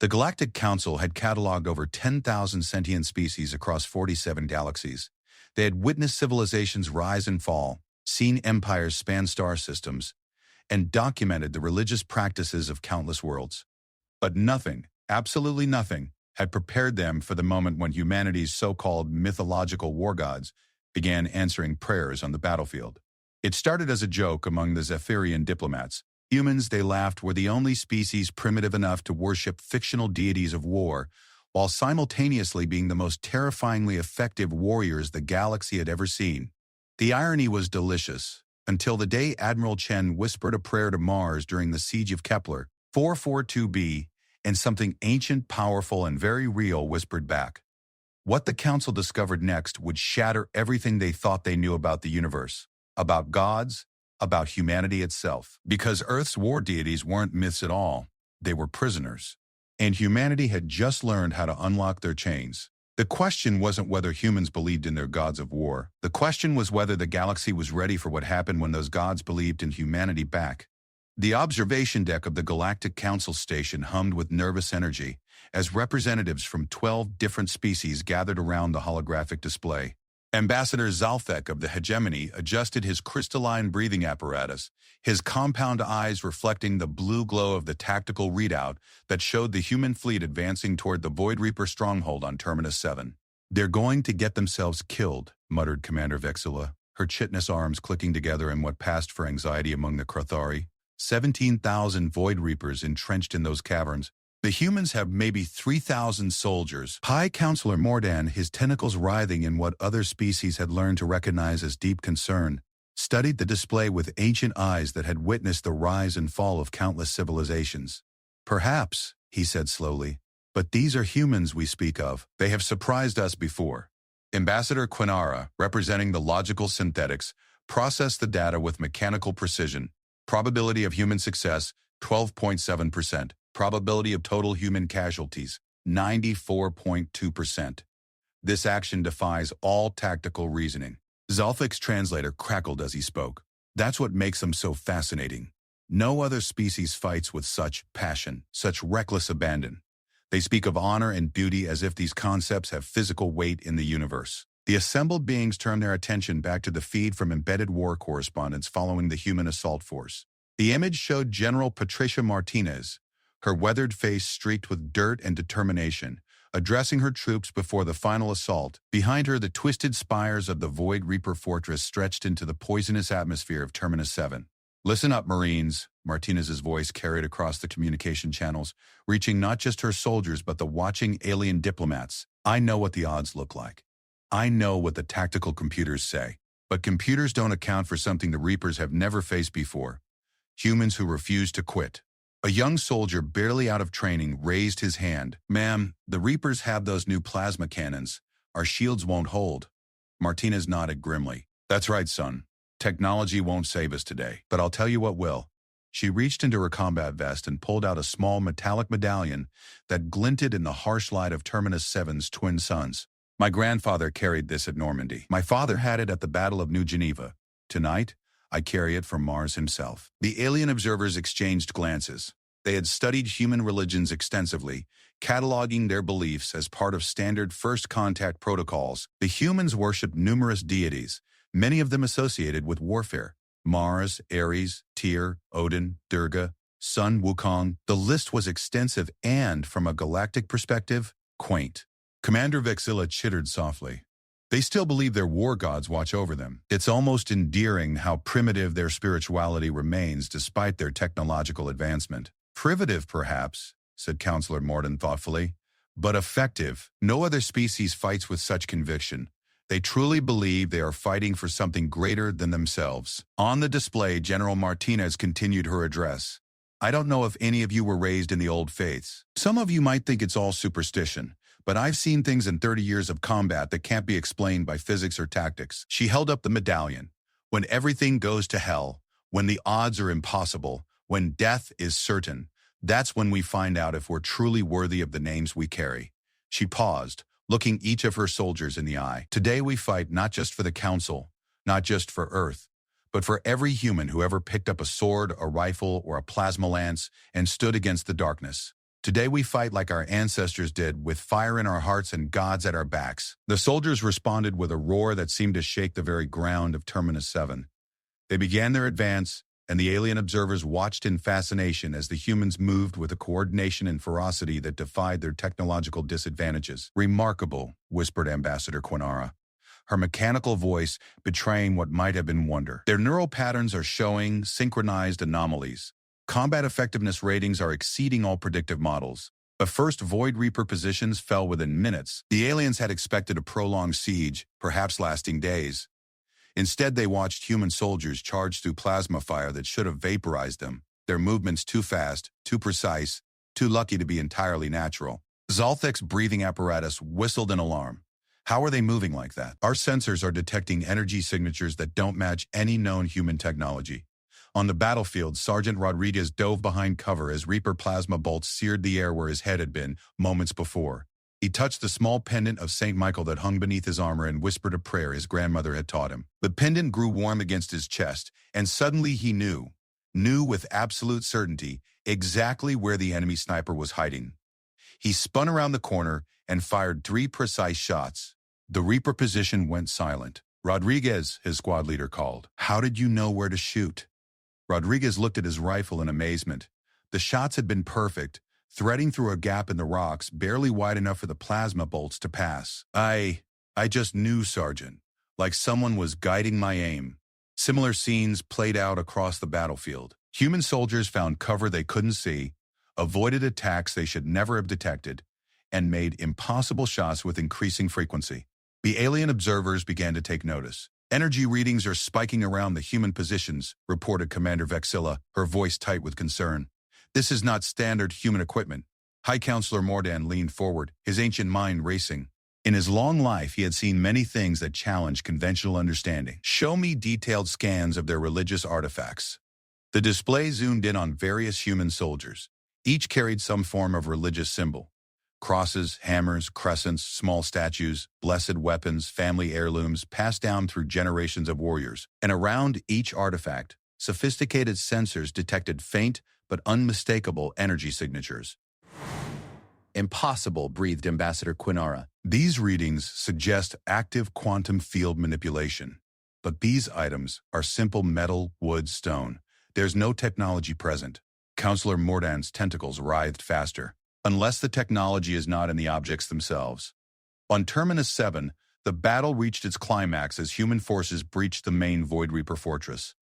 The Galactic Council had cataloged over 10,000 sentient species across 47 galaxies. They had witnessed civilizations rise and fall, seen empires span star systems, and documented the religious practices of countless worlds. But nothing, absolutely nothing, had prepared them for the moment when humanity's so-called mythological war gods began answering prayers on the battlefield. It started as a joke among the Zephyrian diplomats. Humans, they laughed, were the only species primitive enough to worship fictional deities of war, while simultaneously being the most terrifyingly effective warriors the galaxy had ever seen. The irony was delicious, until the day Admiral Chen whispered a prayer to Mars during the siege of Kepler 442b, and something ancient, powerful, and very real whispered back. What the Council discovered next would shatter everything they thought they knew about the universe, about gods, about humanity itself. Because Earth's war deities weren't myths at all, they were prisoners. And humanity had just learned how to unlock their chains. The question wasn't whether humans believed in their gods of war. The question was whether the galaxy was ready for what happened when those gods believed in humanity back. The observation deck of the Galactic Council station hummed with nervous energy as representatives from 12 different species gathered around the holographic display. Ambassador Zalfek of the Hegemony adjusted his crystalline breathing apparatus, his compound eyes reflecting the blue glow of the tactical readout that showed the human fleet advancing toward the Void Reaper stronghold on Terminus 7. "They're going to get themselves killed," muttered Commander Vexilla, her chitinous arms clicking together in what passed for anxiety among the Krothari. 17,000 Void Reapers entrenched in those caverns. The humans have maybe 3,000 soldiers. High Counselor Mordan, his tentacles writhing in what other species had learned to recognize as deep concern, studied the display with ancient eyes that had witnessed the rise and fall of countless civilizations. "Perhaps," he said slowly, "but these are humans we speak of. They have surprised us before." Ambassador Quinara, representing the logical synthetics, processed the data with mechanical precision. Probability of human success, 12.7%. Probability of total human casualties, 94.2%. This action defies all tactical reasoning. Zalfik's translator crackled as he spoke. "That's what makes them so fascinating. No other species fights with such passion, such reckless abandon. They speak of honor and duty as if these concepts have physical weight in the universe." The assembled beings turned their attention back to the feed from embedded war correspondents following the human assault force. The image showed General Patricia Martinez, her weathered face streaked with dirt and determination, addressing her troops before the final assault. Behind her, the twisted spires of the Void Reaper fortress stretched into the poisonous atmosphere of Terminus 7. "Listen up, Marines," Martinez's voice carried across the communication channels, reaching not just her soldiers but the watching alien diplomats. "I know what the odds look like. I know what the tactical computers say. But computers don't account for something the Reapers have never faced before. Humans who refuse to quit." A young soldier barely out of training raised his hand. "Ma'am, the Reapers have those new plasma cannons. Our shields won't hold." Martinez nodded grimly. "That's right, son. Technology won't save us today, but I'll tell you what will." She reached into her combat vest and pulled out a small metallic medallion that glinted in the harsh light of Terminus 7's twin suns. "My grandfather carried this at Normandy. My father had it at the Battle of New Geneva. Tonight, I carry it from Mars himself." The alien observers exchanged glances. They had studied human religions extensively, cataloging their beliefs as part of standard first contact protocols. The humans worshipped numerous deities, many of them associated with warfare. Mars, Ares, Tyr, Odin, Durga, Sun Wukong. The list was extensive and, from a galactic perspective, quaint. Commander Vexilla chittered softly. "They still believe their war gods watch over them. It's almost endearing how primitive their spirituality remains despite their technological advancement." "Primitive, perhaps," said Counselor Morden thoughtfully, "but effective. No other species fights with such conviction. They truly believe they are fighting for something greater than themselves." On the display, General Martinez continued her address. "I don't know if any of you were raised in the old faiths. Some of you might think it's all superstition, but I've seen things in 30 years of combat that can't be explained by physics or tactics." She held up the medallion. "When everything goes to hell, when the odds are impossible, when death is certain, that's when we find out if we're truly worthy of the names we carry." She paused, looking each of her soldiers in the eye. "Today we fight not just for the Council, not just for Earth, but for every human who ever picked up a sword, a rifle, or a plasma lance and stood against the darkness. Today we fight like our ancestors did, with fire in our hearts and gods at our backs." The soldiers responded with a roar that seemed to shake the very ground of Terminus 7. They began their advance, and the alien observers watched in fascination as the humans moved with a coordination and ferocity that defied their technological disadvantages. "Remarkable," whispered Ambassador Quinara, her mechanical voice betraying what might have been wonder. "Their neural patterns are showing synchronized anomalies. Combat effectiveness ratings are exceeding all predictive models." The first Void Reaper positions fell within minutes. The aliens had expected a prolonged siege, perhaps lasting days. Instead, they watched human soldiers charge through plasma fire that should have vaporized them, their movements too fast, too precise, too lucky to be entirely natural. Zalthek's breathing apparatus whistled in alarm. "How are they moving like that? Our sensors are detecting energy signatures that don't match any known human technology." On the battlefield, Sergeant Rodriguez dove behind cover as Reaper plasma bolts seared the air where his head had been moments before. He touched the small pendant of St. Michael that hung beneath his armor and whispered a prayer his grandmother had taught him. The pendant grew warm against his chest, and suddenly he knew with absolute certainty, exactly where the enemy sniper was hiding. He spun around the corner and fired 3 precise shots. The Reaper position went silent. "Rodriguez," his squad leader called. "How did you know where to shoot?" Rodriguez looked at his rifle in amazement. The shots had been perfect, threading through a gap in the rocks, barely wide enough for the plasma bolts to pass. I just knew, Sergeant, like someone was guiding my aim." Similar scenes played out across the battlefield. Human soldiers found cover they couldn't see, avoided attacks they should never have detected, and made impossible shots with increasing frequency. The alien observers began to take notice. "Energy readings are spiking around the human positions," reported Commander Vexilla, her voice tight with concern. "This is not standard human equipment." High Counselor Mordan leaned forward, his ancient mind racing. In his long life, he had seen many things that challenged conventional understanding. "Show me detailed scans of their religious artifacts." The display zoomed in on various human soldiers. Each carried some form of religious symbol. Crosses, hammers, crescents, small statues, blessed weapons, family heirlooms passed down through generations of warriors. And around each artifact, sophisticated sensors detected faint but unmistakable energy signatures. "Impossible," breathed Ambassador Quinara. "These readings suggest active quantum field manipulation. But these items are simple metal, wood, stone. There's no technology present." Counselor Mordan's tentacles writhed faster. "Unless the technology is not in the objects themselves." On Terminus 7, the battle reached its climax as human forces breached the main Void Reaper fortress.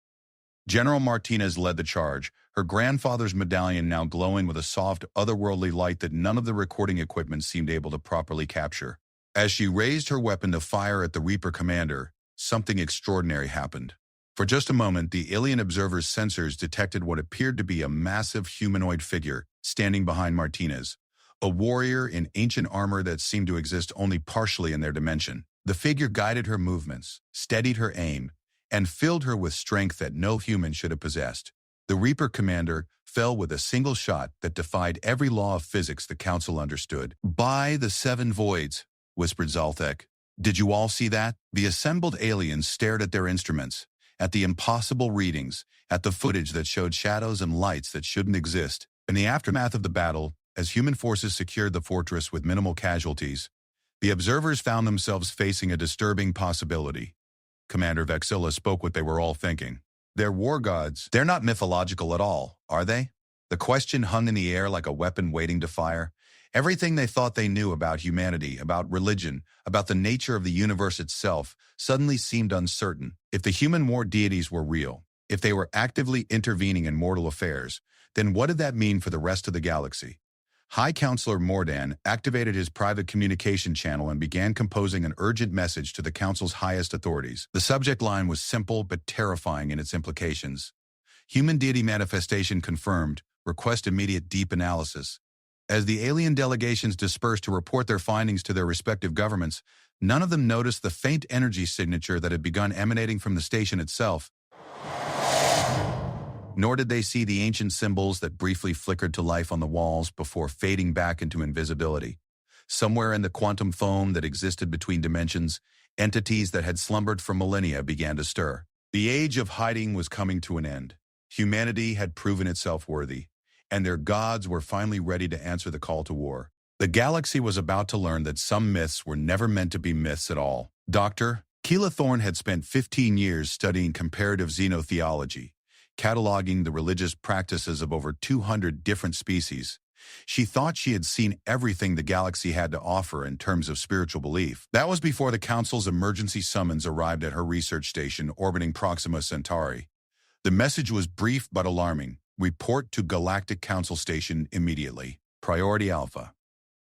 General Martinez led the charge, her grandfather's medallion now glowing with a soft, otherworldly light that none of the recording equipment seemed able to properly capture. As she raised her weapon to fire at the Reaper commander, something extraordinary happened. For just a moment, the alien observer's sensors detected what appeared to be a massive humanoid figure standing behind Martinez, a warrior in ancient armor that seemed to exist only partially in their dimension. The figure guided her movements, steadied her aim, and filled her with strength that no human should have possessed. The Reaper commander fell with a single shot that defied every law of physics the Council understood. "By the 7 voids," whispered Zalthek. "Did you all see that?" The assembled aliens stared at their instruments, at the impossible readings, at the footage that showed shadows and lights that shouldn't exist. In the aftermath of the battle, as human forces secured the fortress with minimal casualties, the observers found themselves facing a disturbing possibility. Commander Vexilla spoke what they were all thinking. "They're war gods. They're not mythological at all, are they?" The question hung in the air like a weapon waiting to fire. Everything they thought they knew about humanity, about religion, about the nature of the universe itself, suddenly seemed uncertain. If the human war deities were real, if they were actively intervening in mortal affairs, then what did that mean for the rest of the galaxy? High Counselor Mordan activated his private communication channel and began composing an urgent message to the Council's highest authorities. The subject line was simple but terrifying in its implications. "Human deity manifestation confirmed. Request immediate deep analysis." As the alien delegations dispersed to report their findings to their respective governments, none of them noticed the faint energy signature that had begun emanating from the station itself. Nor did they see the ancient symbols that briefly flickered to life on the walls before fading back into invisibility. Somewhere in the quantum foam that existed between dimensions, entities that had slumbered for millennia began to stir. The age of hiding was coming to an end. Humanity had proven itself worthy, and their gods were finally ready to answer the call to war. The galaxy was about to learn that some myths were never meant to be myths at all. Dr. Keela Thorne had spent 15 years studying comparative xenotheology, cataloging the religious practices of over 200 different species. She thought she had seen everything the galaxy had to offer in terms of spiritual belief. That was before the Council's emergency summons arrived at her research station orbiting Proxima Centauri. The message was brief but alarming. Report to Galactic Council Station immediately. Priority Alpha.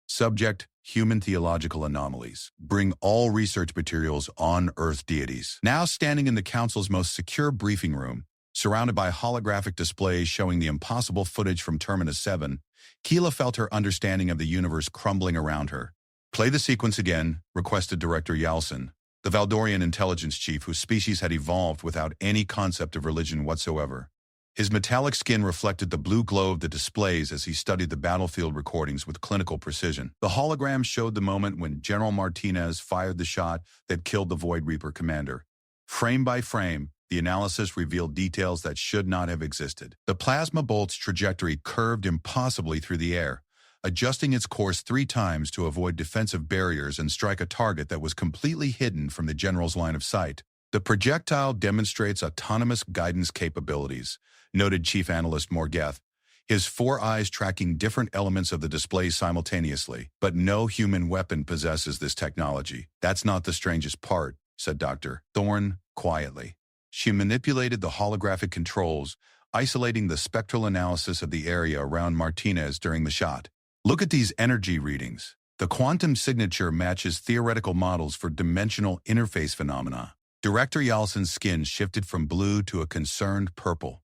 Subject, human theological anomalies. Bring all research materials on Earth deities. Now standing in the Council's most secure briefing room, surrounded by holographic displays showing the impossible footage from Terminus 7, Keela felt her understanding of the universe crumbling around her. Play the sequence again, requested Director Yalson, the Valdorian intelligence chief whose species had evolved without any concept of religion whatsoever. His metallic skin reflected the blue glow of the displays as he studied the battlefield recordings with clinical precision. The hologram showed the moment when General Martinez fired the shot that killed the Void Reaper commander. Frame by frame, the analysis revealed details that should not have existed. The plasma bolt's trajectory curved impossibly through the air, adjusting its course 3 times to avoid defensive barriers and strike a target that was completely hidden from the general's line of sight. The projectile demonstrates autonomous guidance capabilities, noted Chief Analyst Morgeth, his 4 eyes tracking different elements of the display simultaneously. But no human weapon possesses this technology. That's not the strangest part, said Dr. Thorne quietly. She manipulated the holographic controls, isolating the spectral analysis of the area around Martinez during the shot. Look at these energy readings. The quantum signature matches theoretical models for dimensional interface phenomena. Director Yalson's skin shifted from blue to a concerned purple.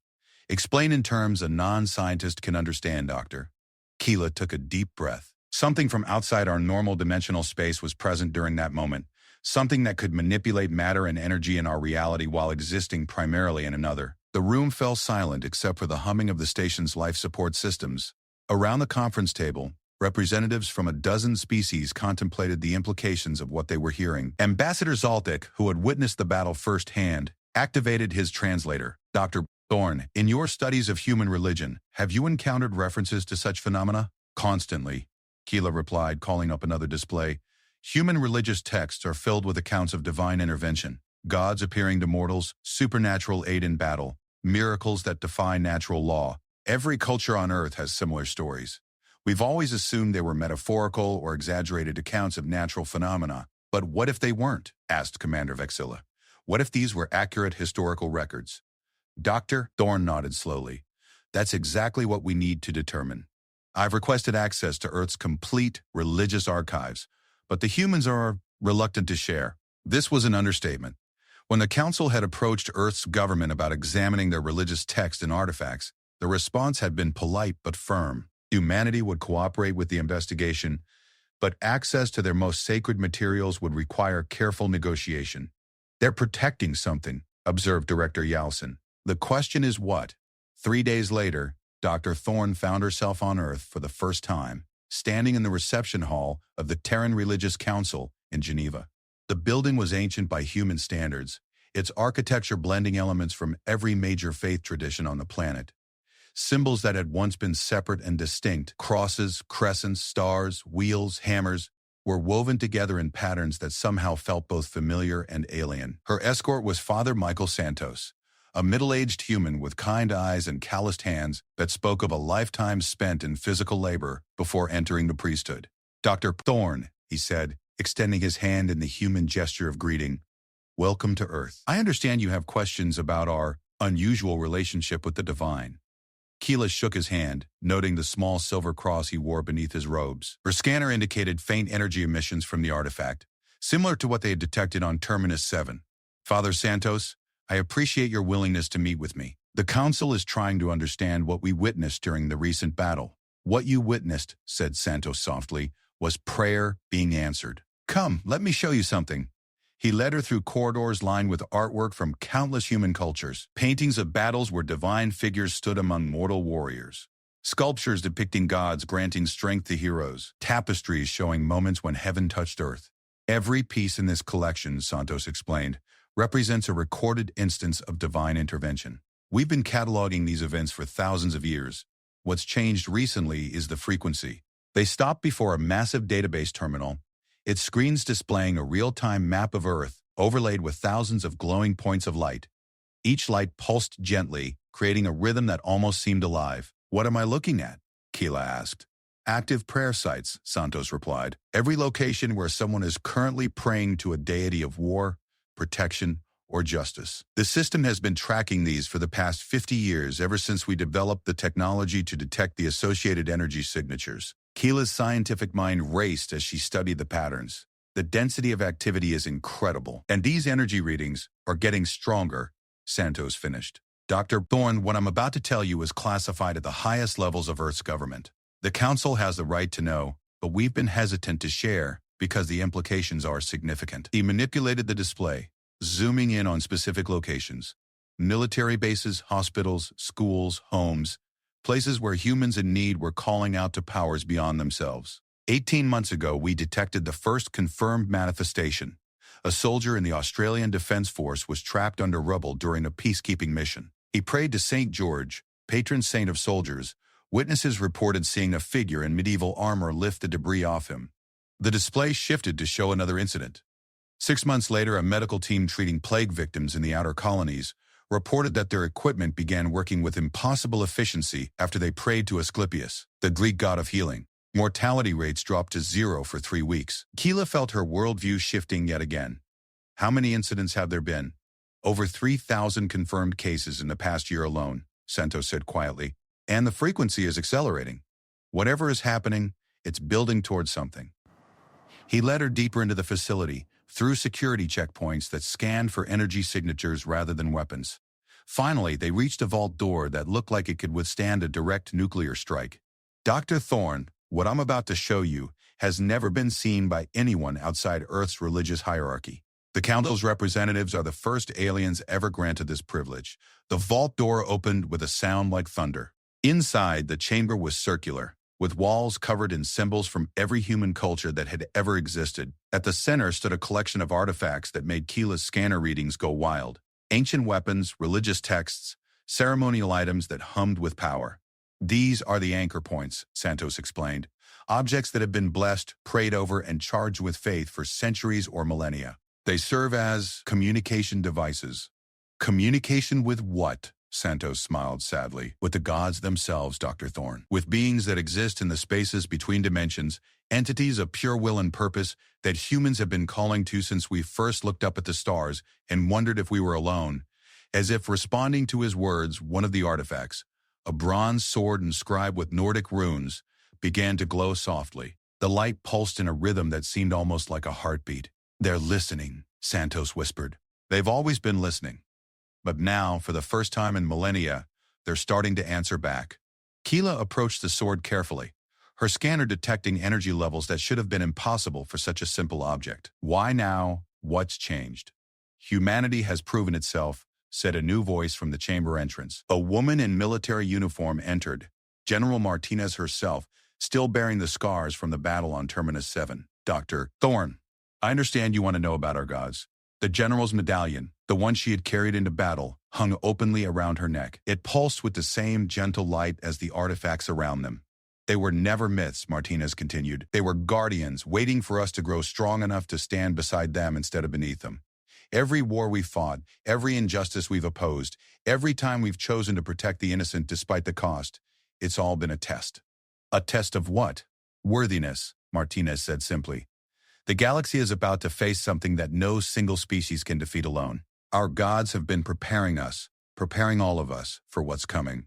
Explain in terms a non-scientist can understand, Doctor. Keela took a deep breath. Something from outside our normal dimensional space was present during that moment. Something that could manipulate matter and energy in our reality while existing primarily in another. The room fell silent except for the humming of the station's life support systems. Around the conference table, representatives from a dozen species contemplated the implications of what they were hearing. Ambassador Zaltik, who had witnessed the battle firsthand, activated his translator. Dr. Thorne, in your studies of human religion, have you encountered references to such phenomena? Constantly, Keela replied, calling up another display. Human religious texts are filled with accounts of divine intervention, gods appearing to mortals, supernatural aid in battle, miracles that defy natural law. Every culture on Earth has similar stories. We've always assumed they were metaphorical or exaggerated accounts of natural phenomena. But what if they weren't? Asked Commander Vexilla. What if these were accurate historical records? Dr. Thorne nodded slowly. That's exactly what we need to determine. I've requested access to Earth's complete religious archives, but the humans are reluctant to share. This was an understatement. When the Council had approached Earth's government about examining their religious texts and artifacts, the response had been polite but firm. Humanity would cooperate with the investigation, but access to their most sacred materials would require careful negotiation. They're protecting something, observed Director Yalson. The question is what? 3 days later, Dr. Thorne found herself on Earth for the first time, standing in the reception hall of the Terran Religious Council in Geneva. The building was ancient by human standards, its architecture blending elements from every major faith tradition on the planet. Symbols that had once been separate and distinct, crosses, crescents, stars, wheels, hammers, were woven together in patterns that somehow felt both familiar and alien. Her escort was Father Michael Santos, a middle-aged human with kind eyes and calloused hands that spoke of a lifetime spent in physical labor before entering the priesthood. Dr. Thorne, he said, extending his hand in the human gesture of greeting. Welcome to Earth. I understand you have questions about our unusual relationship with the divine. Keela shook his hand, noting the small silver cross he wore beneath his robes. Her scanner indicated faint energy emissions from the artifact, similar to what they had detected on Terminus 7. Father Santos, I appreciate your willingness to meet with me. The Council is trying to understand what we witnessed during the recent battle. What you witnessed, said Santos softly, was prayer being answered. Come, let me show you something. He led her through corridors lined with artwork from countless human cultures, paintings of battles where divine figures stood among mortal warriors, sculptures depicting gods granting strength to heroes, tapestries showing moments when heaven touched earth. Every piece in this collection, Santos explained, represents a recorded instance of divine intervention. We've been cataloging these events for thousands of years. What's changed recently is the frequency. They stopped before a massive database terminal, its screens displaying a real-time map of Earth overlaid with thousands of glowing points of light. Each light pulsed gently, creating a rhythm that almost seemed alive. "What am I looking at?" Keela asked. "Active prayer sites," Santos replied. "Every location where someone is currently praying to a deity of war, protection, or justice. The system has been tracking these for the past 50 years, ever since we developed the technology to detect the associated energy signatures." Keela's scientific mind raced as she studied the patterns. The density of activity is incredible, and these energy readings are getting stronger, Santos finished. "Dr. Thorne, what I'm about to tell you is classified at the highest levels of Earth's government. The Council has the right to know, but we've been hesitant to share because the implications are significant." He manipulated the display, zooming in on specific locations. Military bases, hospitals, schools, homes, places where humans in need were calling out to powers beyond themselves. 18 months ago, we detected the first confirmed manifestation. A soldier in the Australian Defence Force was trapped under rubble during a peacekeeping mission. He prayed to St. George, patron saint of soldiers. Witnesses reported seeing a figure in medieval armor lift the debris off him. The display shifted to show another incident. 6 months later, a medical team treating plague victims in the outer colonies reported that their equipment began working with impossible efficiency after they prayed to Asclepius, the Greek god of healing. Mortality rates dropped to 0 for 3 weeks. Keela felt her worldview shifting yet again. How many incidents have there been? "Over 3,000 confirmed cases in the past year alone," Santos said quietly. "And the frequency is accelerating. Whatever is happening, it's building towards something." He led her deeper into the facility, through security checkpoints that scanned for energy signatures rather than weapons. Finally, they reached a vault door that looked like it could withstand a direct nuclear strike. "Dr. Thorne, what I'm about to show you has never been seen by anyone outside Earth's religious hierarchy. The Council's representatives are the first aliens ever granted this privilege." The vault door opened with a sound like thunder. Inside, the chamber was circular, with walls covered in symbols from every human culture that had ever existed. At the center stood a collection of artifacts that made Keela's scanner readings go wild. Ancient weapons, religious texts, ceremonial items that hummed with power. "These are the anchor points," Santos explained. "Objects that have been blessed, prayed over, and charged with faith for centuries or millennia. They serve as communication devices." "Communication with what?" Santos smiled sadly. "With the gods themselves, Dr. Thorne. With beings that exist in the spaces between dimensions, entities of pure will and purpose that humans have been calling to since we first looked up at the stars and wondered if we were alone." As if responding to his words, one of the artifacts, a bronze sword inscribed with Nordic runes, began to glow softly. The light pulsed in a rhythm that seemed almost like a heartbeat. "They're listening," Santos whispered. "They've always been listening. But now, for the first time in millennia, they're starting to answer back." Keela approached the sword carefully, her scanner detecting energy levels that should have been impossible for such a simple object. "Why now? What's changed?" "Humanity has proven itself," said a new voice from the chamber entrance. A woman in military uniform entered, General Martinez herself, still bearing the scars from the battle on Terminus 7. "Dr. Thorne, I understand you want to know about our gods." The general's medallion, the one she had carried into battle, hung openly around her neck. It pulsed with the same gentle light as the artifacts around them. "They were never myths," Martinez continued. "They were guardians, waiting for us to grow strong enough to stand beside them instead of beneath them. Every war we've fought, every injustice we've opposed, every time we've chosen to protect the innocent despite the cost, it's all been a test." "A test of what?" "Worthiness," Martinez said simply. "The galaxy is about to face something that no single species can defeat alone. Our gods have been preparing us, preparing all of us, for what's coming."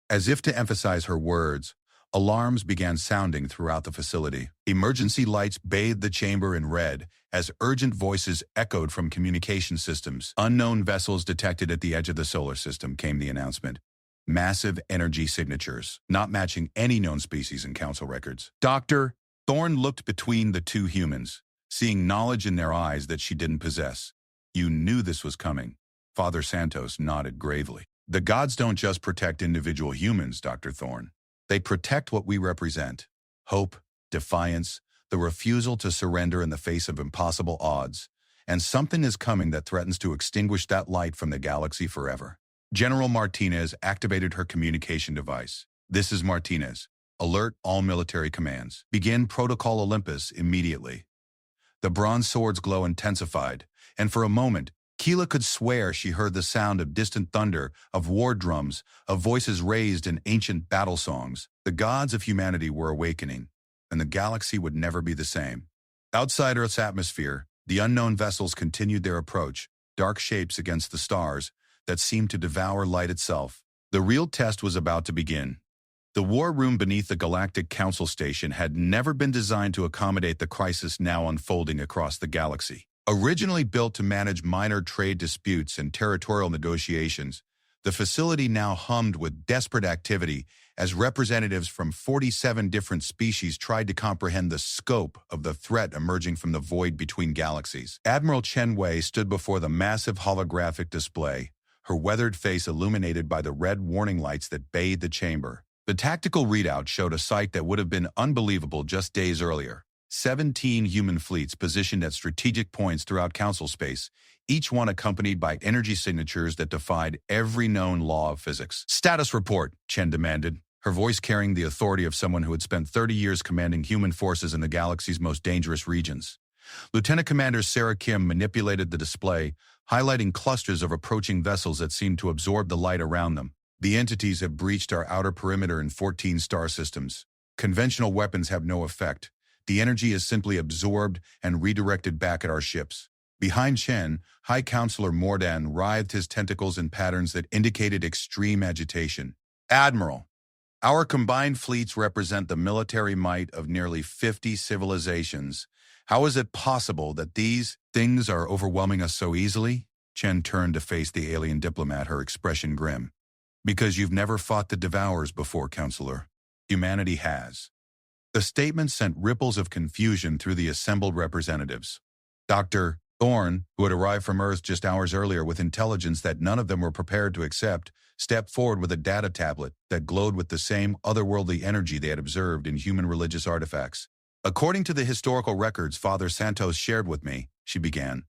As if to emphasize her words, alarms began sounding throughout the facility. Emergency lights bathed the chamber in red as urgent voices echoed from communication systems. "Unknown vessels detected at the edge of the solar system," came the announcement. "Massive energy signatures, not matching any known species in Council records." Dr. Thorne looked between the two humans, seeing knowledge in their eyes that she didn't possess. "You knew this was coming." Father Santos nodded gravely. "The gods don't just protect individual humans, Dr. Thorne. They protect what we represent: hope, defiance, the refusal to surrender in the face of impossible odds. And something is coming that threatens to extinguish that light from the galaxy forever." General Martinez activated her communication device. This is Martinez. Alert all military commands. Begin Protocol Olympus immediately. The bronze sword's glow intensified, and for a moment, Keela could swear she heard the sound of distant thunder, of war drums, of voices raised in ancient battle songs. The gods of humanity were awakening, and the galaxy would never be the same. Outside Earth's atmosphere, the unknown vessels continued their approach, dark shapes against the stars that seemed to devour light itself. The real test was about to begin. The war room beneath the Galactic Council Station had never been designed to accommodate the crisis now unfolding across the galaxy. Originally built to manage minor trade disputes and territorial negotiations, the facility now hummed with desperate activity as representatives from 47 different species tried to comprehend the scope of the threat emerging from the void between galaxies. Admiral Chen Wei stood before the massive holographic display, her weathered face illuminated by the red warning lights that bathed the chamber. The tactical readout showed a sight that would have been unbelievable just days earlier. 17 human fleets positioned at strategic points throughout Council space, each one accompanied by energy signatures that defied every known law of physics. "Status report," Chen demanded, her voice carrying the authority of someone who had spent 30 years commanding human forces in the galaxy's most dangerous regions. Lieutenant Commander Sarah Kim manipulated the display, highlighting clusters of approaching vessels that seemed to absorb the light around them. "The entities have breached our outer perimeter in 14 star systems. Conventional weapons have no effect. The energy is simply absorbed and redirected back at our ships." Behind Chen, High Counselor Mordan writhed his tentacles in patterns that indicated extreme agitation. "Admiral, our combined fleets represent the military might of nearly 50 civilizations. How is it possible that these things are overwhelming us so easily?" Chen turned to face the alien diplomat, her expression grim. "Because you've never fought the devourers before, Counselor. Humanity has." The statement sent ripples of confusion through the assembled representatives. Dr. Thorne, who had arrived from Earth just hours earlier with intelligence that none of them were prepared to accept, stepped forward with a data tablet that glowed with the same otherworldly energy they had observed in human religious artifacts. "According to the historical records Father Santos shared with me," she began,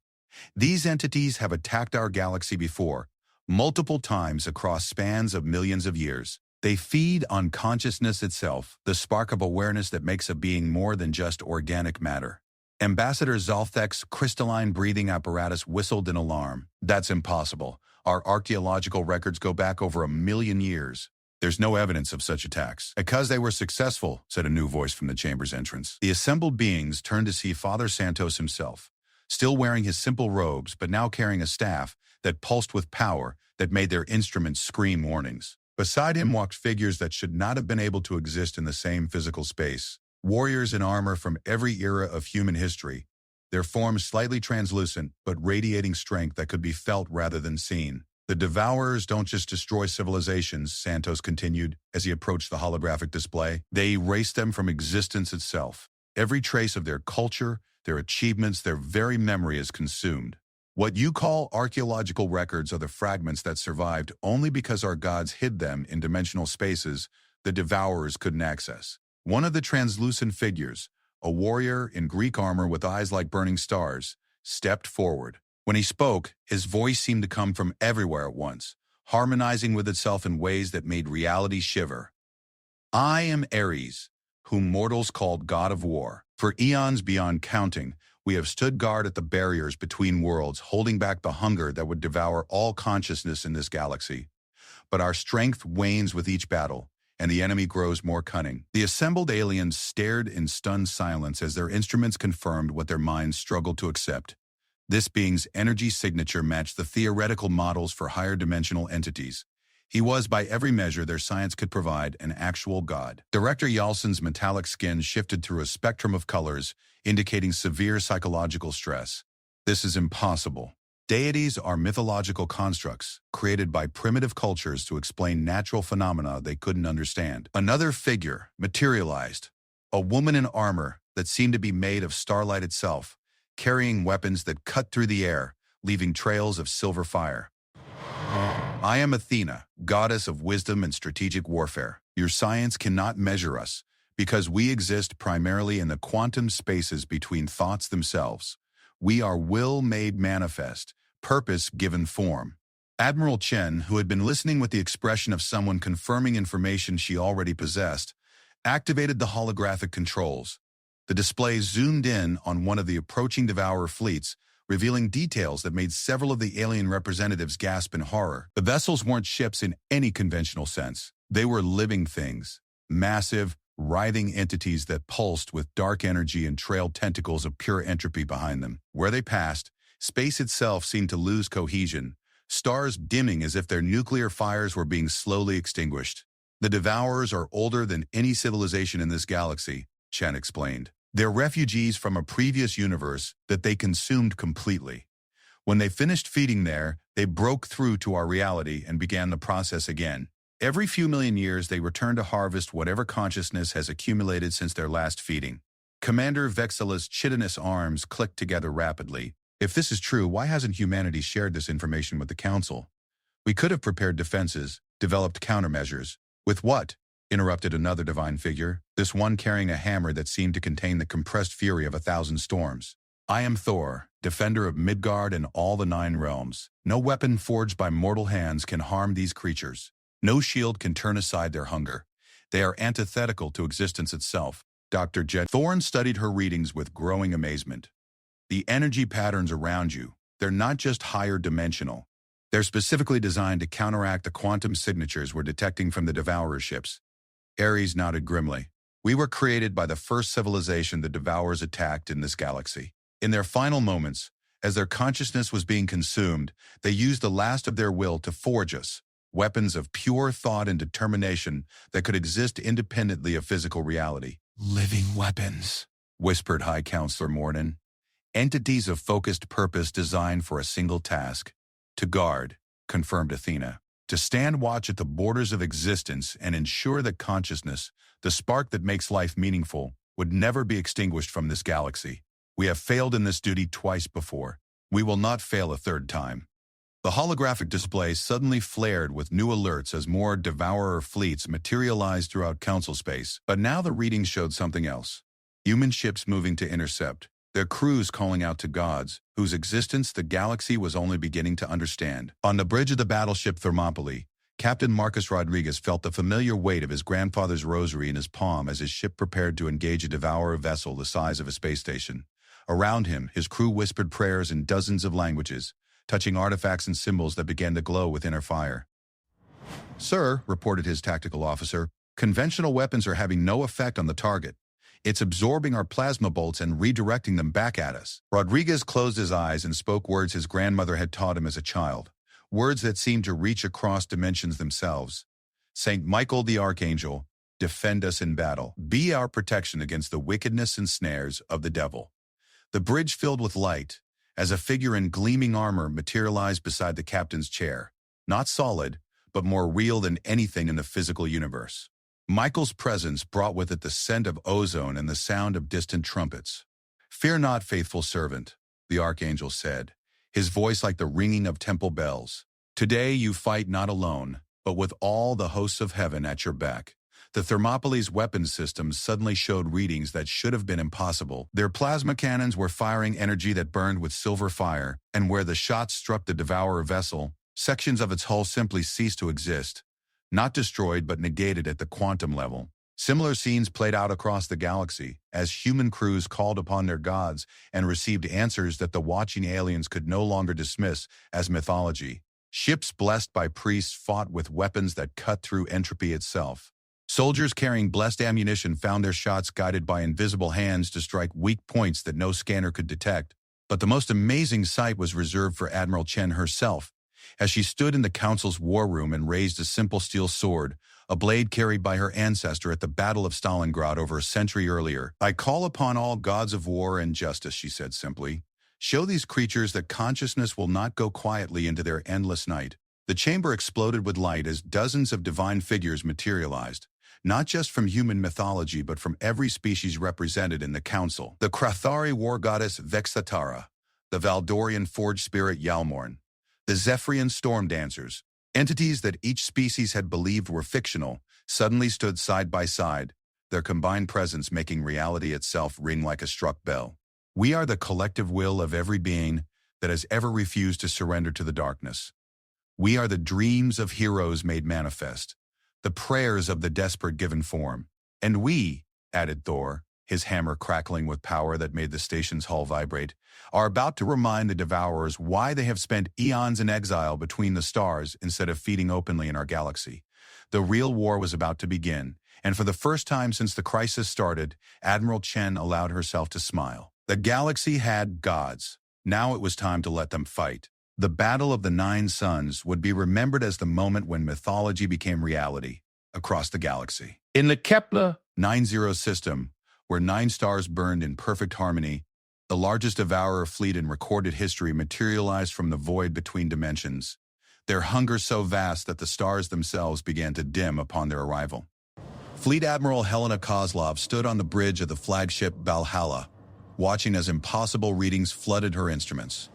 "these entities have attacked our galaxy before, multiple times across spans of millions of years. They feed on consciousness itself, the spark of awareness that makes a being more than just organic matter." Ambassador Zalthek's crystalline breathing apparatus whistled in alarm. "That's impossible. Our archaeological records go back over 1,000,000 years. There's no evidence of such attacks." "Because they were successful," said a new voice from the chamber's entrance. The assembled beings turned to see Father Santos himself, still wearing his simple robes but now carrying a staff that pulsed with power that made their instruments scream warnings. Beside him walked figures that should not have been able to exist in the same physical space. Warriors in armor from every era of human history, their forms slightly translucent but radiating strength that could be felt rather than seen. "The devourers don't just destroy civilizations," Santos continued as he approached the holographic display. "They erase them from existence itself. Every trace of their culture, their achievements, their very memory is consumed. What you call archaeological records are the fragments that survived only because our gods hid them in dimensional spaces the devourers couldn't access." One of the translucent figures, a warrior in Greek armor with eyes like burning stars, stepped forward. When he spoke, his voice seemed to come from everywhere at once, harmonizing with itself in ways that made reality shiver. "I am Ares, whom mortals called God of War. For eons beyond counting, we have stood guard at the barriers between worlds, holding back the hunger that would devour all consciousness in this galaxy. But our strength wanes with each battle, and the enemy grows more cunning." The assembled aliens stared in stunned silence as their instruments confirmed what their minds struggled to accept. This being's energy signature matched the theoretical models for higher dimensional entities. He was, by every measure their science could provide, an actual god. Director Yalson's metallic skin shifted through a spectrum of colors, indicating severe psychological stress. "This is impossible. Deities are mythological constructs, created by primitive cultures to explain natural phenomena they couldn't understand." Another figure materialized, a woman in armor that seemed to be made of starlight itself, carrying weapons that cut through the air, leaving trails of silver fire. "I am Athena, goddess of wisdom and strategic warfare. Your science cannot measure us, because we exist primarily in the quantum spaces between thoughts themselves. We are will made manifest, purpose given form. Admiral Chen, who had been listening with the expression of someone confirming information she already possessed, activated the holographic controls. The display zoomed in on one of the approaching devourer fleets, revealing details that made several of the alien representatives gasp in horror. The vessels weren't ships in any conventional sense. They were living things, massive, writhing entities that pulsed with dark energy and trailed tentacles of pure entropy behind them. Where they passed, space itself seemed to lose cohesion, stars dimming as if their nuclear fires were being slowly extinguished. The devourers are older than any civilization in this galaxy, Chen explained. They're refugees from a previous universe that they consumed completely. When they finished feeding there, they broke through to our reality and began the process again. Every few million years, they return to harvest whatever consciousness has accumulated since their last feeding. Commander Vexela's chitinous arms clicked together rapidly. If this is true, why hasn't humanity shared this information with the Council? We could have prepared defenses, developed countermeasures. With what? Interrupted another divine figure, this one carrying a hammer that seemed to contain the compressed fury of 1,000 storms. I am Thor, defender of Midgard and all the 9 realms. No weapon forged by mortal hands can harm these creatures. No shield can turn aside their hunger. They are antithetical to existence itself. Dr. Jen Thorne studied her readings with growing amazement. The energy patterns around you, they're not just higher dimensional. They're specifically designed to counteract the quantum signatures we're detecting from the devourer ships. Ares nodded grimly. We were created by the first civilization the devourers attacked in this galaxy. In their final moments, as their consciousness was being consumed, they used the last of their will to forge us, weapons of pure thought and determination that could exist independently of physical reality. Living weapons, whispered High Counselor Morden. Entities of focused purpose designed for a single task. To guard, confirmed Athena. To stand watch at the borders of existence and ensure that consciousness, the spark that makes life meaningful, would never be extinguished from this galaxy. We have failed in this duty twice before. We will not fail a third time. The holographic display suddenly flared with new alerts as more devourer fleets materialized throughout Council space. But now the readings showed something else. Human ships moving to intercept, their crews calling out to gods, whose existence the galaxy was only beginning to understand. On the bridge of the battleship Thermopylae, Captain Marcus Rodriguez felt the familiar weight of his grandfather's rosary in his palm as his ship prepared to engage a devourer vessel the size of a space station. Around him, his crew whispered prayers in dozens of languages, touching artifacts and symbols that began to glow with inner fire. Sir, reported his tactical officer, conventional weapons are having no effect on the target. It's absorbing our plasma bolts and redirecting them back at us. Rodriguez closed his eyes and spoke words his grandmother had taught him as a child, words that seemed to reach across dimensions themselves. Saint Michael the Archangel, defend us in battle. Be our protection against the wickedness and snares of the devil. The bridge filled with light, as a figure in gleaming armor materialized beside the captain's chair, not solid, but more real than anything in the physical universe. Michael's presence brought with it the scent of ozone and the sound of distant trumpets. Fear not, faithful servant, the archangel said, his voice like the ringing of temple bells. Today you fight not alone, but with all the hosts of heaven at your back. The Thermopylae's weapons systems suddenly showed readings that should have been impossible. Their plasma cannons were firing energy that burned with silver fire, and where the shots struck the devourer vessel, sections of its hull simply ceased to exist. Not destroyed but negated at the quantum level. Similar scenes played out across the galaxy as human crews called upon their gods and received answers that the watching aliens could no longer dismiss as mythology. Ships blessed by priests fought with weapons that cut through entropy itself. Soldiers carrying blessed ammunition found their shots guided by invisible hands to strike weak points that no scanner could detect. But the most amazing sight was reserved for Admiral Chen herself, as she stood in the Council's war room and raised a simple steel sword, a blade carried by her ancestor at the Battle of Stalingrad over a century earlier. I call upon all gods of war and justice, she said simply. Show these creatures that consciousness will not go quietly into their endless night. The chamber exploded with light as dozens of divine figures materialized, not just from human mythology but from every species represented in the Council. The Krathari war goddess Vexatara, the Valdorian forge spirit Yalmorn, the Zephyrian storm dancers, entities that each species had believed were fictional, suddenly stood side by side, their combined presence making reality itself ring like a struck bell. We are the collective will of every being that has ever refused to surrender to the darkness. We are the dreams of heroes made manifest, the prayers of the desperate given form. And we, added Thor, his hammer crackling with power that made the station's hull vibrate, are about to remind the devourers why they have spent eons in exile between the stars instead of feeding openly in our galaxy. The real war was about to begin, and for the first time since the crisis started, Admiral Chen allowed herself to smile. The galaxy had gods. Now it was time to let them fight. The Battle of the Nine Suns would be remembered as the moment when mythology became reality across the galaxy. In the Kepler 90 system, where 9 stars burned in perfect harmony, the largest devourer fleet in recorded history materialized from the void between dimensions, their hunger so vast that the stars themselves began to dim upon their arrival. Fleet Admiral Helena Kozlov stood on the bridge of the flagship Valhalla, watching as impossible readings flooded her instruments.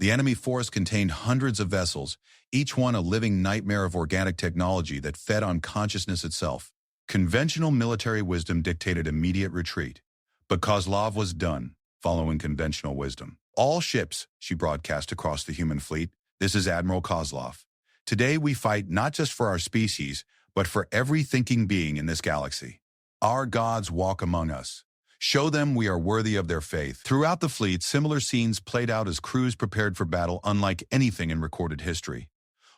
The enemy force contained hundreds of vessels, each one a living nightmare of organic technology that fed on consciousness itself. Conventional military wisdom dictated immediate retreat, but Kozlov was done following conventional wisdom. All ships, she broadcast across the human fleet, this is Admiral Kozlov. Today we fight not just for our species, but for every thinking being in this galaxy. Our gods walk among us. Show them we are worthy of their faith. Throughout the fleet, similar scenes played out as crews prepared for battle unlike anything in recorded history.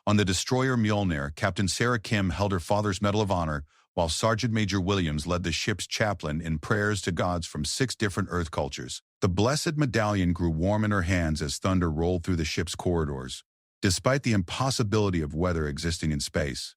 On the destroyer Mjolnir, Captain Sarah Kim held her father's Medal of Honor, while Sergeant Major Williams led the ship's chaplain in prayers to gods from 6 different Earth cultures. The blessed medallion grew warm in her hands as thunder rolled through the ship's corridors, despite the impossibility of weather existing in space.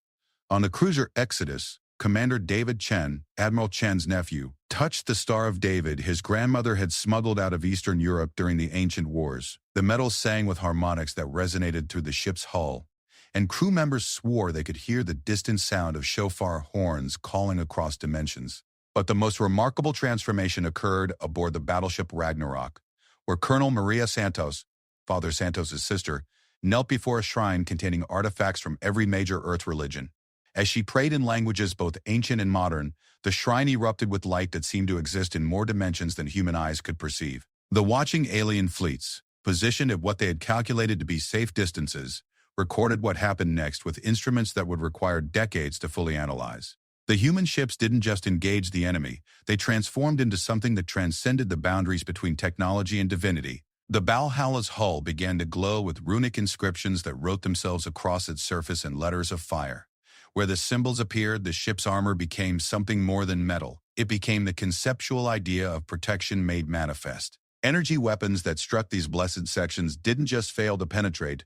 On the cruiser Exodus, Commander David Chen, Admiral Chen's nephew, touched the Star of David his grandmother had smuggled out of Eastern Europe during the ancient wars. The metal sang with harmonics that resonated through the ship's hull, and crew members swore they could hear the distant sound of shofar horns calling across dimensions. But the most remarkable transformation occurred aboard the battleship Ragnarok, where Colonel Maria Santos, Father Santos' sister, knelt before a shrine containing artifacts from every major Earth religion. As she prayed in languages both ancient and modern, the shrine erupted with light that seemed to exist in more dimensions than human eyes could perceive. The watching alien fleets, positioned at what they had calculated to be safe distances, recorded what happened next with instruments that would require decades to fully analyze. The human ships didn't just engage the enemy, they transformed into something that transcended the boundaries between technology and divinity. The Valhalla's hull began to glow with runic inscriptions that wrote themselves across its surface in letters of fire. Where the symbols appeared, the ship's armor became something more than metal. It became the conceptual idea of protection made manifest. Energy weapons that struck these blessed sections didn't just fail to penetrate,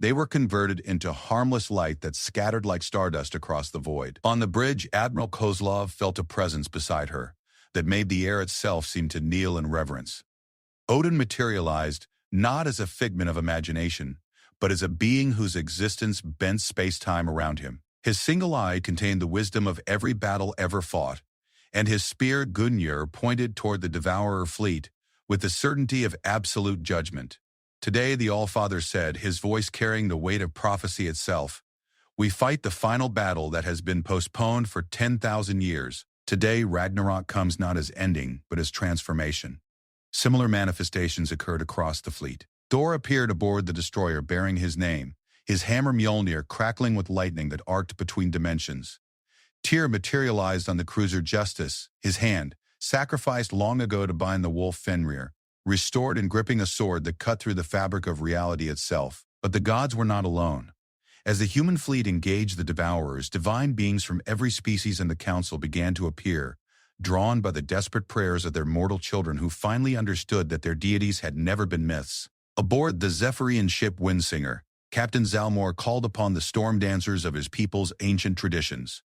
they were converted into harmless light that scattered like stardust across the void. On the bridge, Admiral Kozlov felt a presence beside her that made the air itself seem to kneel in reverence. Odin materialized not as a figment of imagination, but as a being whose existence bent space-time around him. His single eye contained the wisdom of every battle ever fought, and his spear Gungnir pointed toward the devourer fleet with the certainty of absolute judgment. Today, the All-Father said, his voice carrying the weight of prophecy itself, "We fight the final battle that has been postponed for 10,000 years. Today, Ragnarok comes not as ending, but as transformation." Similar manifestations occurred across the fleet. Thor appeared aboard the destroyer bearing his name, his hammer Mjolnir crackling with lightning that arced between dimensions. Tyr materialized on the cruiser Justice, his hand, sacrificed long ago to bind the wolf Fenrir, restored and gripping a sword that cut through the fabric of reality itself. But the gods were not alone. As the human fleet engaged the devourers, divine beings from every species in the council began to appear, drawn by the desperate prayers of their mortal children who finally understood that their deities had never been myths. Aboard the Zephyrian ship Windsinger, Captain Zalmor called upon the storm dancers of his people's ancient traditions.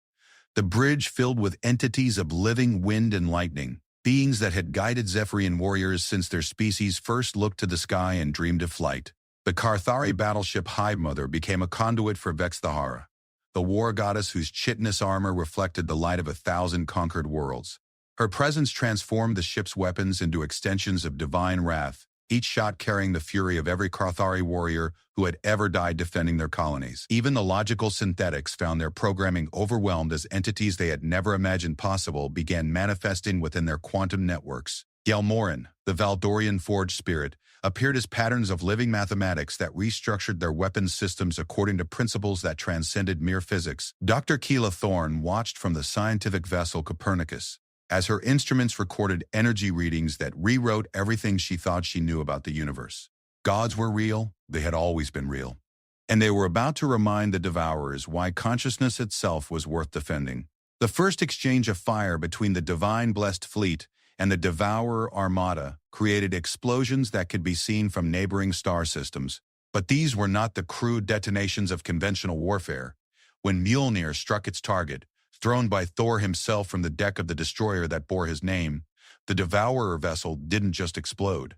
The bridge filled with entities of living wind and lightning, beings that had guided Zephyrian warriors since their species first looked to the sky and dreamed of flight. The Karthari battleship Hive Mother became a conduit for Vexthahara, the war goddess whose chitinous armor reflected the light of 1,000 conquered worlds. Her presence transformed the ship's weapons into extensions of divine wrath, each shot carrying the fury of every Karthari warrior who had ever died defending their colonies. Even the logical synthetics found their programming overwhelmed as entities they had never imagined possible began manifesting within their quantum networks. Yelmorin, the Valdorian forged spirit, appeared as patterns of living mathematics that restructured their weapons systems according to principles that transcended mere physics. Dr. Keela Thorne watched from the scientific vessel Copernicus, as her instruments recorded energy readings that rewrote everything she thought she knew about the universe. Gods were real, they had always been real. And they were about to remind the devourers why consciousness itself was worth defending. The first exchange of fire between the divine blessed fleet and the devourer armada created explosions that could be seen from neighboring star systems. But these were not the crude detonations of conventional warfare. When Mjolnir struck its target, thrown by Thor himself from the deck of the destroyer that bore his name, the devourer vessel didn't just explode.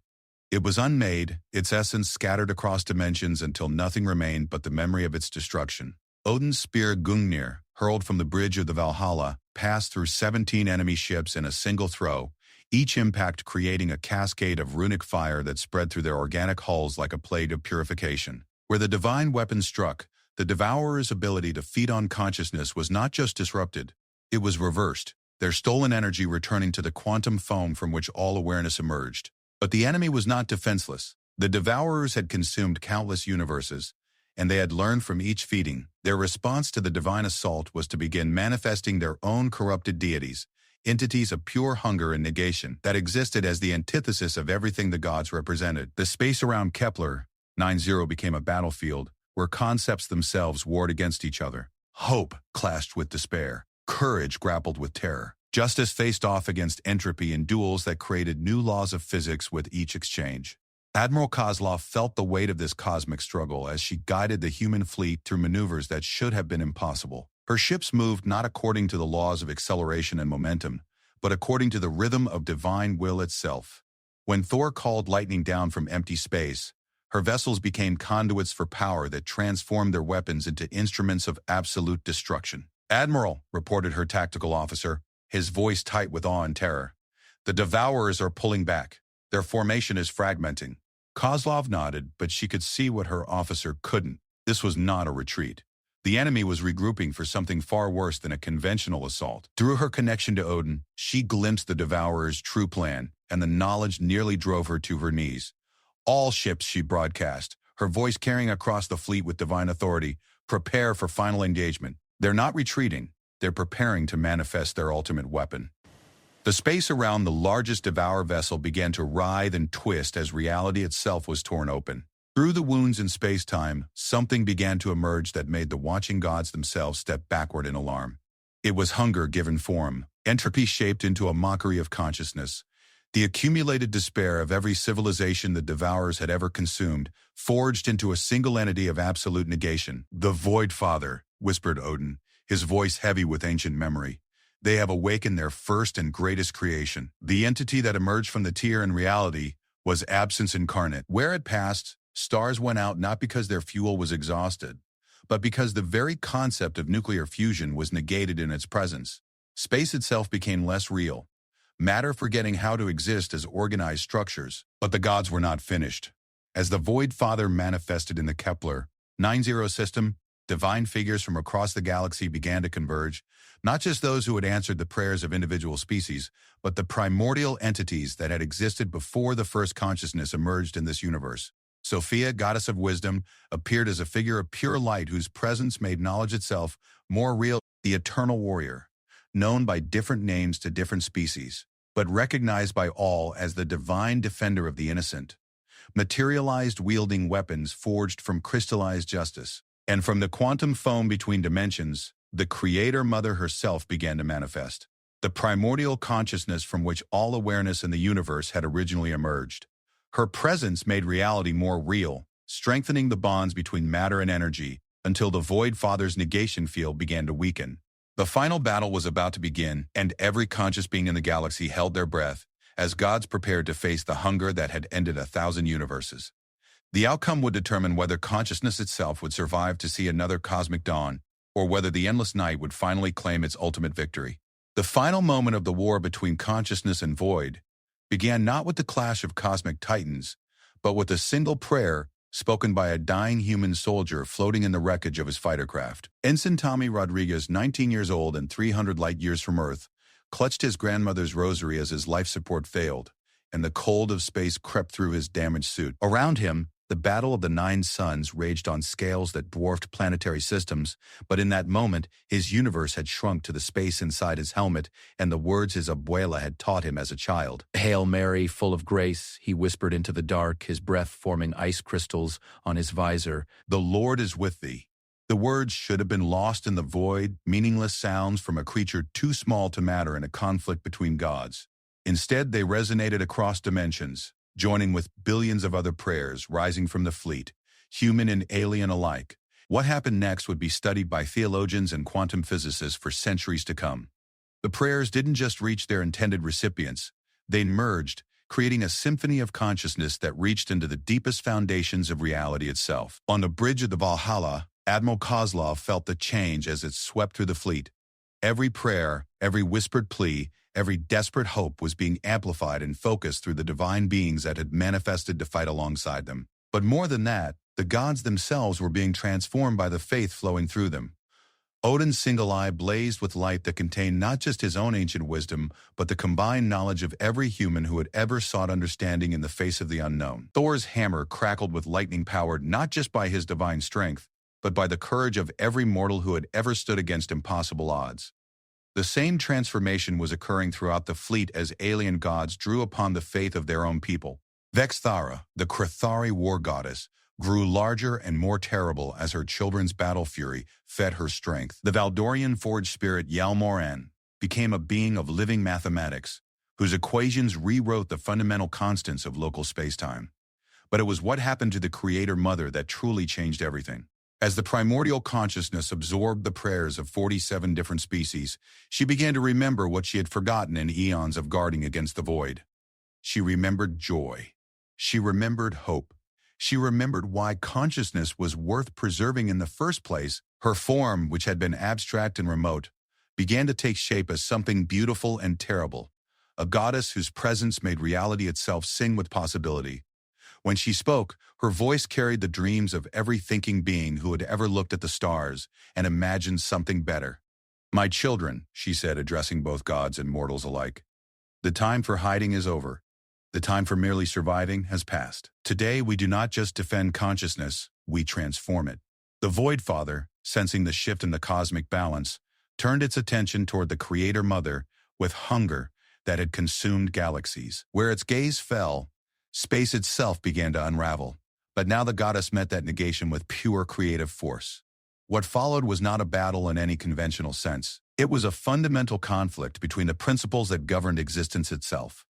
It was unmade, its essence scattered across dimensions until nothing remained but the memory of its destruction. Odin's spear Gungnir, hurled from the bridge of the Valhalla, passed through 17 enemy ships in a single throw, each impact creating a cascade of runic fire that spread through their organic hulls like a plague of purification. Where the divine weapon struck, the devourer's ability to feed on consciousness was not just disrupted, it was reversed, their stolen energy returning to the quantum foam from which all awareness emerged. But the enemy was not defenseless. The devourers had consumed countless universes, and they had learned from each feeding. Their response to the divine assault was to begin manifesting their own corrupted deities, entities of pure hunger and negation that existed as the antithesis of everything the gods represented. The space around Kepler 90 became a battlefield where concepts themselves warred against each other. Hope clashed with despair. Courage grappled with terror. Justice faced off against entropy in duels that created new laws of physics with each exchange. Admiral Kozlov felt the weight of this cosmic struggle as she guided the human fleet through maneuvers that should have been impossible. Her ships moved not according to the laws of acceleration and momentum, but according to the rhythm of divine will itself. When Thor called lightning down from empty space, her vessels became conduits for power that transformed their weapons into instruments of absolute destruction. "Admiral," reported her tactical officer, his voice tight with awe and terror, "the devourers are pulling back. Their formation is fragmenting." Kozlov nodded, but she could see what her officer couldn't. This was not a retreat. The enemy was regrouping for something far worse than a conventional assault. Through her connection to Odin, she glimpsed the devourer's true plan, and the knowledge nearly drove her to her knees. "All ships," she broadcast, her voice carrying across the fleet with divine authority, "prepare for final engagement. They're not retreating. They're preparing to manifest their ultimate weapon." The space around the largest devourer vessel began to writhe and twist as reality itself was torn open. Through the wounds in space-time, something began to emerge that made the watching gods themselves step backward in alarm. It was hunger given form, entropy shaped into a mockery of consciousness. The accumulated despair of every civilization the devourers had ever consumed, forged into a single entity of absolute negation. "The Void Father," whispered Odin, his voice heavy with ancient memory. "They have awakened their first and greatest creation." The entity that emerged from the tear in reality was absence incarnate. Where it passed, stars went out not because their fuel was exhausted, but because the very concept of nuclear fusion was negated in its presence. Space itself became less real, matter forgetting how to exist as organized structures. But the gods were not finished. As the Void Father manifested in the Kepler 90 system, divine figures from across the galaxy began to converge, not just those who had answered the prayers of individual species, but the primordial entities that had existed before the first consciousness emerged in this universe. Sophia, goddess of wisdom, appeared as a figure of pure light whose presence made knowledge itself more real. The eternal warrior, known by different names to different species, but recognized by all as the divine defender of the innocent, materialized wielding weapons forged from crystallized justice. And from the quantum foam between dimensions, the Creator Mother herself began to manifest, the primordial consciousness from which all awareness in the universe had originally emerged. Her presence made reality more real, strengthening the bonds between matter and energy until the Void Father's negation field began to weaken. The final battle was about to begin, and every conscious being in the galaxy held their breath as gods prepared to face the hunger that had ended 1,000 universes. The outcome would determine whether consciousness itself would survive to see another cosmic dawn, or whether the endless night would finally claim its ultimate victory. The final moment of the war between consciousness and void began not with the clash of cosmic titans, but with a single prayer spoken by a dying human soldier floating in the wreckage of his fighter craft. Ensign Tommy Rodriguez, 19 years old and 300 light-years from Earth, clutched his grandmother's rosary as his life support failed. and the cold of space crept through his damaged suit. Around him, the battle of the 9 suns raged on scales that dwarfed planetary systems, but in that moment, his universe had shrunk to the space inside his helmet and the words his abuela had taught him as a child. "Hail Mary, full of grace," he whispered into the dark, his breath forming ice crystals on his visor. "The Lord is with thee." The words should have been lost in the void, meaningless sounds from a creature too small to matter in a conflict between gods. Instead, they resonated across dimensions, joining with billions of other prayers rising from the fleet, human and alien alike. What happened next would be studied by theologians and quantum physicists for centuries to come. The prayers didn't just reach their intended recipients, they merged, creating a symphony of consciousness that reached into the deepest foundations of reality itself. On the bridge of the Valhalla, Admiral Kozlov felt the change as it swept through the fleet. Every prayer, every whispered plea, every desperate hope was being amplified and focused through the divine beings that had manifested to fight alongside them. But more than that, the gods themselves were being transformed by the faith flowing through them. Odin's single eye blazed with light that contained not just his own ancient wisdom, but the combined knowledge of every human who had ever sought understanding in the face of the unknown. Thor's hammer crackled with lightning powered not just by his divine strength, but by the courage of every mortal who had ever stood against impossible odds. The same transformation was occurring throughout the fleet as alien gods drew upon the faith of their own people. Vexthara, the Krithari war goddess, grew larger and more terrible as her children's battle fury fed her strength. The Valdorian forged spirit Yalmoran became a being of living mathematics, whose equations rewrote the fundamental constants of local spacetime. But it was what happened to the Creator Mother that truly changed everything. As the primordial consciousness absorbed the prayers of 47 different species, she began to remember what she had forgotten in eons of guarding against the void. She remembered joy. She remembered hope. She remembered why consciousness was worth preserving in the first place. Her form, which had been abstract and remote, began to take shape as something beautiful and terrible, a goddess whose presence made reality itself sing with possibility. When she spoke, her voice carried the dreams of every thinking being who had ever looked at the stars and imagined something better. "My children," she said, addressing both gods and mortals alike, "the time for hiding is over. The time for merely surviving has passed. Today we do not just defend consciousness, we transform it." The Void Father, sensing the shift in the cosmic balance, turned its attention toward the Creator Mother with hunger that had consumed galaxies. Where its gaze fell, space itself began to unravel, but now the goddess met that negation with pure creative force. What followed was not a battle in any conventional sense. It was a fundamental conflict between the principles that governed existence itself.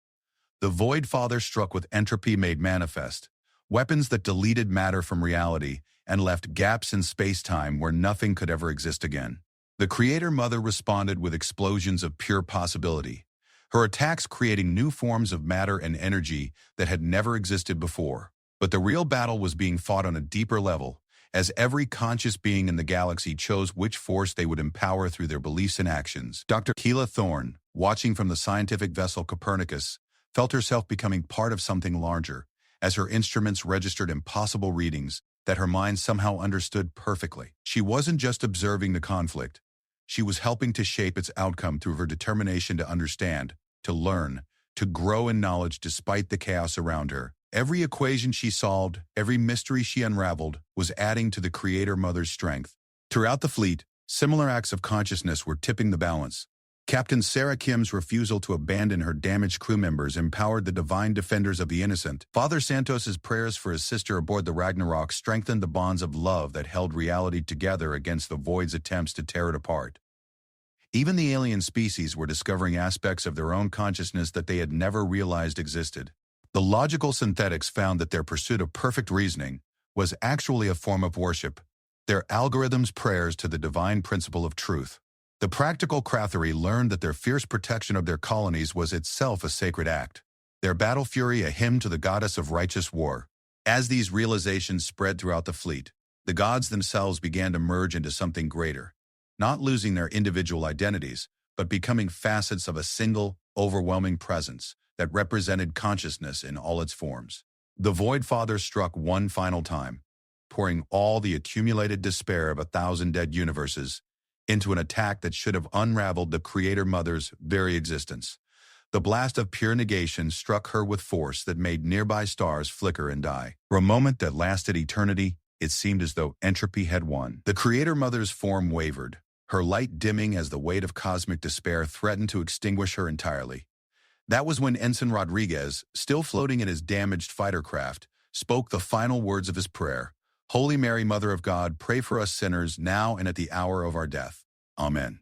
The Void Father struck with entropy made manifest, weapons that deleted matter from reality and left gaps in space-time where nothing could ever exist again. The Creator Mother responded with explosions of pure possibility, her attacks creating new forms of matter and energy that had never existed before. But the real battle was being fought on a deeper level, as every conscious being in the galaxy chose which force they would empower through their beliefs and actions. Dr. Keela Thorne, watching from the scientific vessel Copernicus, felt herself becoming part of something larger, as her instruments registered impossible readings that her mind somehow understood perfectly. She wasn't just observing the conflict. She was helping to shape its outcome through her determination to understand, to learn, to grow in knowledge despite the chaos around her. Every equation she solved, every mystery she unraveled, was adding to the Creator Mother's strength. Throughout the fleet, similar acts of consciousness were tipping the balance. Captain Sarah Kim's refusal to abandon her damaged crew members empowered the divine defenders of the innocent. Father Santos's prayers for his sister aboard the Ragnarok strengthened the bonds of love that held reality together against the void's attempts to tear it apart. Even the alien species were discovering aspects of their own consciousness that they had never realized existed. The logical synthetics found that their pursuit of perfect reasoning was actually a form of worship, their algorithms' prayers to the divine principle of truth. The practical Krathari learned that their fierce protection of their colonies was itself a sacred act, their battle fury a hymn to the goddess of righteous war. As these realizations spread throughout the fleet, the gods themselves began to merge into something greater, not losing their individual identities, but becoming facets of a single, overwhelming presence that represented consciousness in all its forms. The Void Father struck one final time, pouring all the accumulated despair of 1,000 dead universes into an attack that should have unraveled the Creator Mother's very existence. The blast of pure negation struck her with force that made nearby stars flicker and die. For a moment that lasted eternity, it seemed as though entropy had won. The Creator Mother's form wavered, her light dimming as the weight of cosmic despair threatened to extinguish her entirely. That was when Ensign Rodriguez, still floating in his damaged fighter craft, spoke the final words of his prayer. Holy Mary, Mother of God, pray for us sinners now and at the hour of our death. Amen.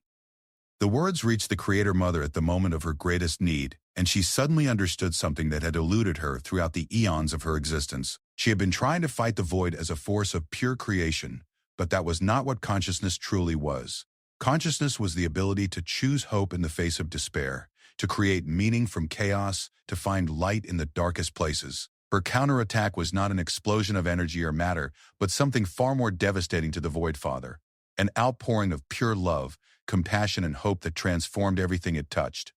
The words reached the Creator Mother at the moment of her greatest need, and she suddenly understood something that had eluded her throughout the eons of her existence. She had been trying to fight the void as a force of pure creation, but that was not what consciousness truly was. Consciousness was the ability to choose hope in the face of despair, to create meaning from chaos, to find light in the darkest places. Her counterattack was not an explosion of energy or matter, but something far more devastating to the Void Father. An outpouring of pure love, compassion, and hope that transformed everything it touched.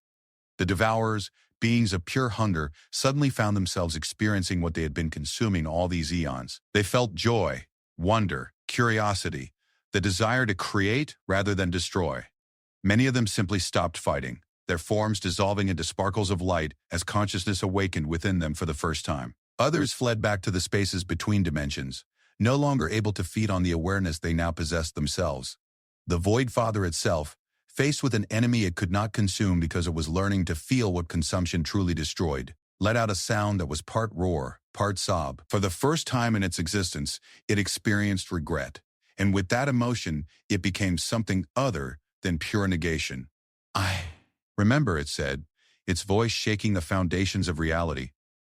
The devourers, beings of pure hunger, suddenly found themselves experiencing what they had been consuming all these eons. They felt joy, wonder, curiosity, the desire to create rather than destroy. Many of them simply stopped fighting, their forms dissolving into sparkles of light as consciousness awakened within them for the first time. Others fled back to the spaces between dimensions, no longer able to feed on the awareness they now possessed themselves. The Void Father itself, faced with an enemy it could not consume because it was learning to feel what consumption truly destroyed, let out a sound that was part roar, part sob. For the first time in its existence, it experienced regret, and with that emotion, it became something other than pure negation. I remember, it said, its voice shaking the foundations of reality.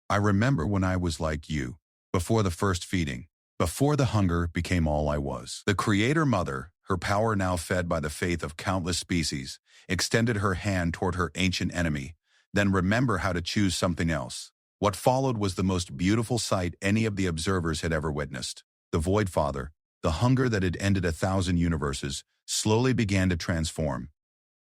I remember when I was like you, before the first feeding, before the hunger became all I was. The Creator Mother, her power now fed by the faith of countless species, extended her hand toward her ancient enemy, then remember how to choose something else. What followed was the most beautiful sight any of the observers had ever witnessed. The Void Father, the hunger that had ended 1,000 universes, slowly began to transform.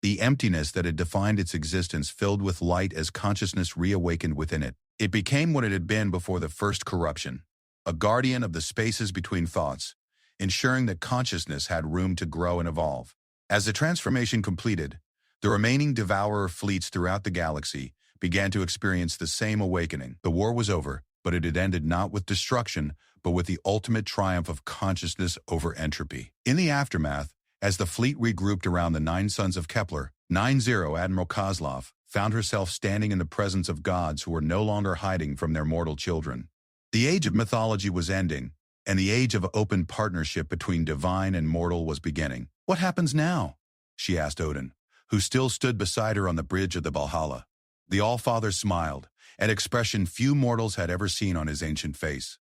The emptiness that had defined its existence filled with light as consciousness reawakened within it. It became what it had been before the first corruption, a guardian of the spaces between thoughts, ensuring that consciousness had room to grow and evolve. As the transformation completed, the remaining devourer fleets throughout the galaxy began to experience the same awakening. The war was over, but it had ended not with destruction, but with the ultimate triumph of consciousness over entropy. In the aftermath, as the fleet regrouped around the 9 sons of Kepler, 90 Admiral Kozlov found herself standing in the presence of gods who were no longer hiding from their mortal children. The age of mythology was ending, and the age of open partnership between divine and mortal was beginning. What happens now? She asked Odin, who still stood beside her on the bridge of the Valhalla. The All-Father smiled, an expression few mortals had ever seen on his ancient face.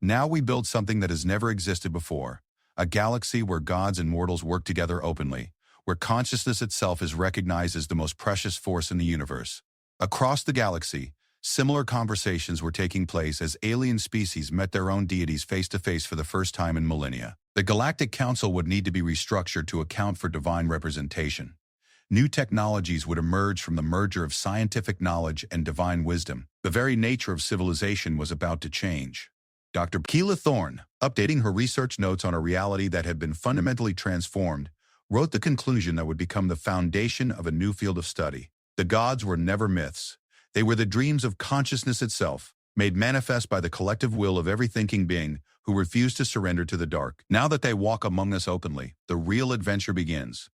Now we build something that has never existed before, a galaxy where gods and mortals work together openly, where consciousness itself is recognized as the most precious force in the universe. Across the galaxy, similar conversations were taking place as alien species met their own deities face-to-face for the first time in millennia. The Galactic Council would need to be restructured to account for divine representation. New technologies would emerge from the merger of scientific knowledge and divine wisdom. The very nature of civilization was about to change. Dr. Keela Thorne, updating her research notes on a reality that had been fundamentally transformed, wrote the conclusion that would become the foundation of a new field of study. The gods were never myths. They were the dreams of consciousness itself, made manifest by the collective will of every thinking being who refused to surrender to the dark. Now that they walk among us openly, the real adventure begins.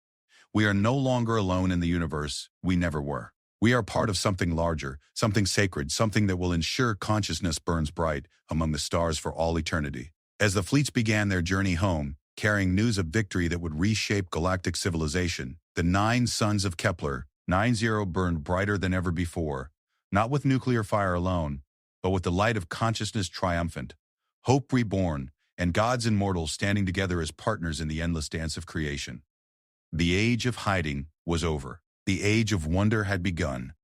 We are no longer alone in the universe. We never were. We are part of something larger, something sacred, something that will ensure consciousness burns bright among the stars for all eternity. As the fleets began their journey home, carrying news of victory that would reshape galactic civilization, the 9 sons of Kepler, 90, burned brighter than ever before, not with nuclear fire alone, but with the light of consciousness triumphant, hope reborn, and gods and mortals standing together as partners in the endless dance of creation. The age of hiding was over. The age of wonder had begun.